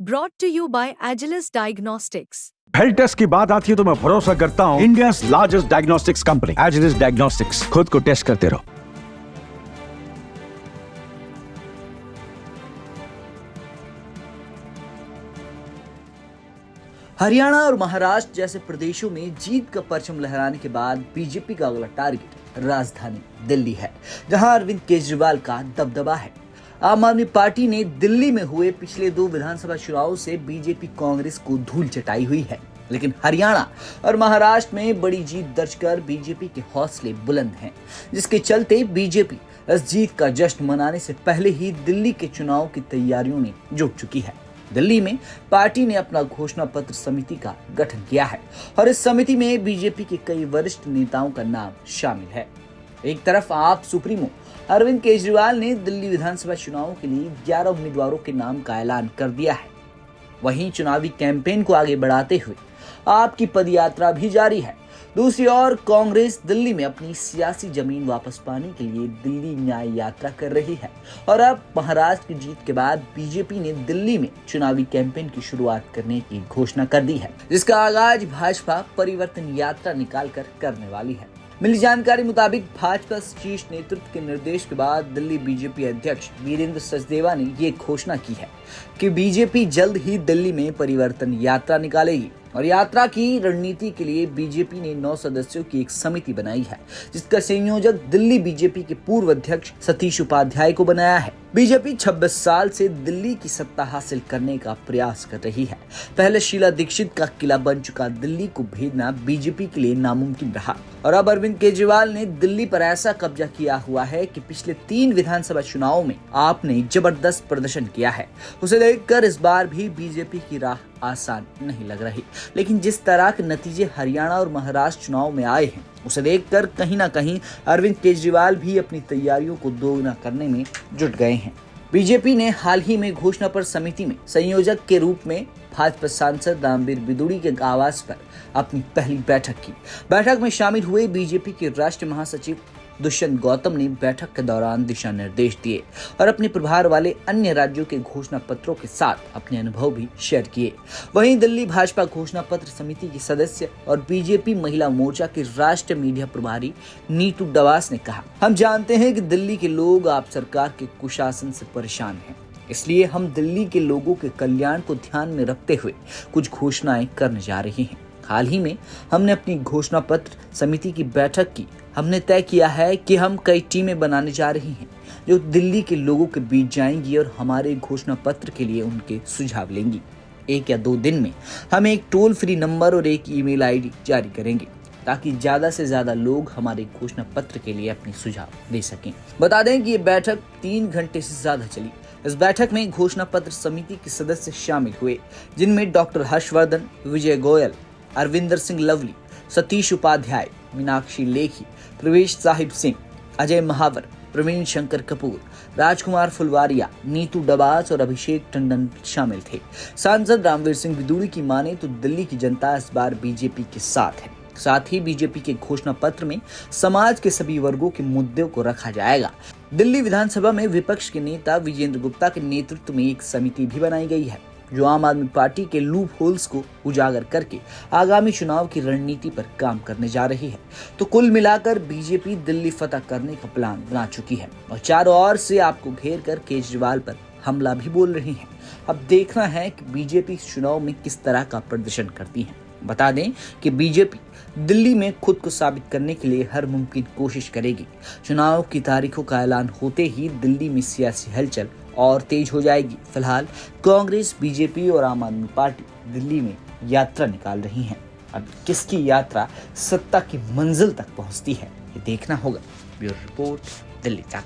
Brought to you by Agilus Diagnostics. Health test की बात आती है तो मैं भरोसा करता हूँ India's largest diagnostics company Agilus diagnostics. खुद को टेस्ट करते रहो। हरियाणा और महाराष्ट्र जैसे प्रदेशों में जीत का परचम लहराने के बाद बीजेपी का अगला टारगेट राजधानी दिल्ली है, जहां अरविंद केजरीवाल का दबदबा है। आम आदमी पार्टी ने दिल्ली में हुए पिछले 2 विधानसभा चुनावों से बीजेपी कांग्रेस को धूल चटाई हुई है, लेकिन हरियाणा और महाराष्ट्र में बड़ी जीत दर्ज कर बीजेपी के हौसले बुलंद हैं, जिसके चलते बीजेपी इस जीत का जश्न मनाने से पहले ही दिल्ली के चुनाव की तैयारियों में जुट चुकी है। दिल्ली में पार्टी ने अपना घोषणा पत्र समिति का गठन किया है और इस समिति में बीजेपी के कई वरिष्ठ नेताओं का नाम शामिल है। एक तरफ आप सुप्रीमो अरविंद केजरीवाल ने दिल्ली विधानसभा चुनावों के लिए 11 उम्मीदवारों के नाम का ऐलान कर दिया है। वहीं चुनावी कैंपेन को आगे बढ़ाते हुए आपकी पदयात्रा भी जारी है। दूसरी ओर कांग्रेस दिल्ली में अपनी सियासी जमीन वापस पाने के लिए दिल्ली न्याय यात्रा कर रही है और अब महाराष्ट्र की जीत के बाद बीजेपी ने दिल्ली में चुनावी कैंपेन की शुरुआत करने की घोषणा कर दी है, जिसका आगाज भाजपा परिवर्तन यात्रा निकालकर करने वाली है। मिली जानकारी मुताबिक भाजपा शीर्ष नेतृत्व के निर्देश के बाद दिल्ली बीजेपी अध्यक्ष वीरेंद्र सचदेवा ने ये घोषणा की है कि बीजेपी जल्द ही दिल्ली में परिवर्तन यात्रा निकालेगी और यात्रा की रणनीति के लिए बीजेपी ने 9 सदस्यों की एक समिति बनाई है, जिसका संयोजक दिल्ली बीजेपी के पूर्व अध्यक्ष सतीश उपाध्याय को बनाया है। बीजेपी 26 साल से दिल्ली की सत्ता हासिल करने का प्रयास कर रही है। पहले शीला दीक्षित का किला बन चुका दिल्ली को भेजना बीजेपी के लिए नामुमकिन रहा और अब अरविंद केजरीवाल ने दिल्ली पर ऐसा कब्जा किया हुआ है कि पिछले 3 विधानसभा चुनावों में आपने जबरदस्त प्रदर्शन किया है। उसे देखकर इस बार भी बीजेपी की राह आसान नहीं लग रही, लेकिन जिस तरह के नतीजे हरियाणा और महाराष्ट्र चुनाव में आए हैं उसे देखकर कहीं ना कहीं अरविंद केजरीवाल भी अपनी तैयारियों को दोगुना करने में जुट गए हैं। बीजेपी ने हाल ही में घोषणा पत्र समिति में संयोजक के रूप में भाजपा सांसद रामवीर बिदुड़ी के आवास पर अपनी पहली बैठक की। बैठक में शामिल हुए बीजेपी के राष्ट्रीय महासचिव दुष्यंत गौतम ने बैठक के दौरान दिशा निर्देश दिए और अपने प्रभार वाले अन्य राज्यों के घोषणा पत्रों के साथ अपने अनुभव भी शेयर किए। वहीं दिल्ली भाजपा घोषणा पत्र समिति की सदस्य और बीजेपी महिला मोर्चा के राष्ट्रीय मीडिया प्रभारी नीतू डवास ने कहा, हम जानते हैं कि दिल्ली के लोग आप सरकार के कुशासन से परेशान हैं, इसलिए हम दिल्ली के लोगों के कल्याण को ध्यान में रखते हुए कुछ घोषणाएं करने जा रहे हैं। हाल ही में हमने अपनी घोषणा पत्र समिति की बैठक की। हमने तय किया है कि हम कई टीमें बनाने जा रही हैं जो दिल्ली के लोगों के बीच जाएंगी और हमारे घोषणा पत्र के लिए उनके सुझाव लेंगी। 1 या 2 दिन में हम एक टोल फ्री नंबर और एक ईमेल आईडी जारी करेंगे ताकि ज्यादा से ज्यादा लोग हमारे घोषणा पत्र के लिए अपने सुझाव दे सकें। बता दें कि ये बैठक 3 घंटे से ज्यादा चली। इस बैठक में घोषणा पत्र समिति के सदस्य शामिल हुए, जिनमें डॉक्टर हर्षवर्धन, विजय गोयल, अरविंदर सिंह लवली, सतीश उपाध्याय, मीनाक्षी लेखी, प्रवेश साहिब सिंह, अजय महावर, प्रवीण शंकर कपूर, राजकुमार फुलवारिया, नीतू डबास और अभिषेक टंडन शामिल थे। सांसद रामवीर सिंह बिदुड़ी की माने तो दिल्ली की जनता इस बार बीजेपी के साथ है। साथ ही बीजेपी के घोषणा पत्र में समाज के सभी वर्गों के मुद्दों को रखा जाएगा। दिल्ली विधानसभा में विपक्ष के नेता विजेंद्र गुप्ता के नेतृत्व में एक समिति भी बनाई गई है जो आम आदमी पार्टी के लूप होल्स को उजागर करके आगामी चुनाव की रणनीति पर काम करने जा रही है। तो कुल मिलाकर बीजेपी दिल्ली फतह करने का प्लान बना चुकी है और चारों ओर से आपको घेर कर केजरीवाल पर हमला भी बोल रही है। अब देखना है कि बीजेपी इस चुनाव में किस तरह का प्रदर्शन करती है। बता दें कि बीजेपी दिल्ली में खुद को साबित करने के लिए हर मुमकिन कोशिश करेगी। चुनाव की तारीखों का ऐलान होते ही दिल्ली में सियासी हलचल और तेज हो जाएगी। फिलहाल कांग्रेस, बीजेपी और आम आदमी पार्टी दिल्ली में यात्रा निकाल रही हैं। अब किसकी यात्रा सत्ता की मंजिल तक पहुंचती है ये देखना होगा। ब्यूरो रिपोर्ट, दिल्ली तक।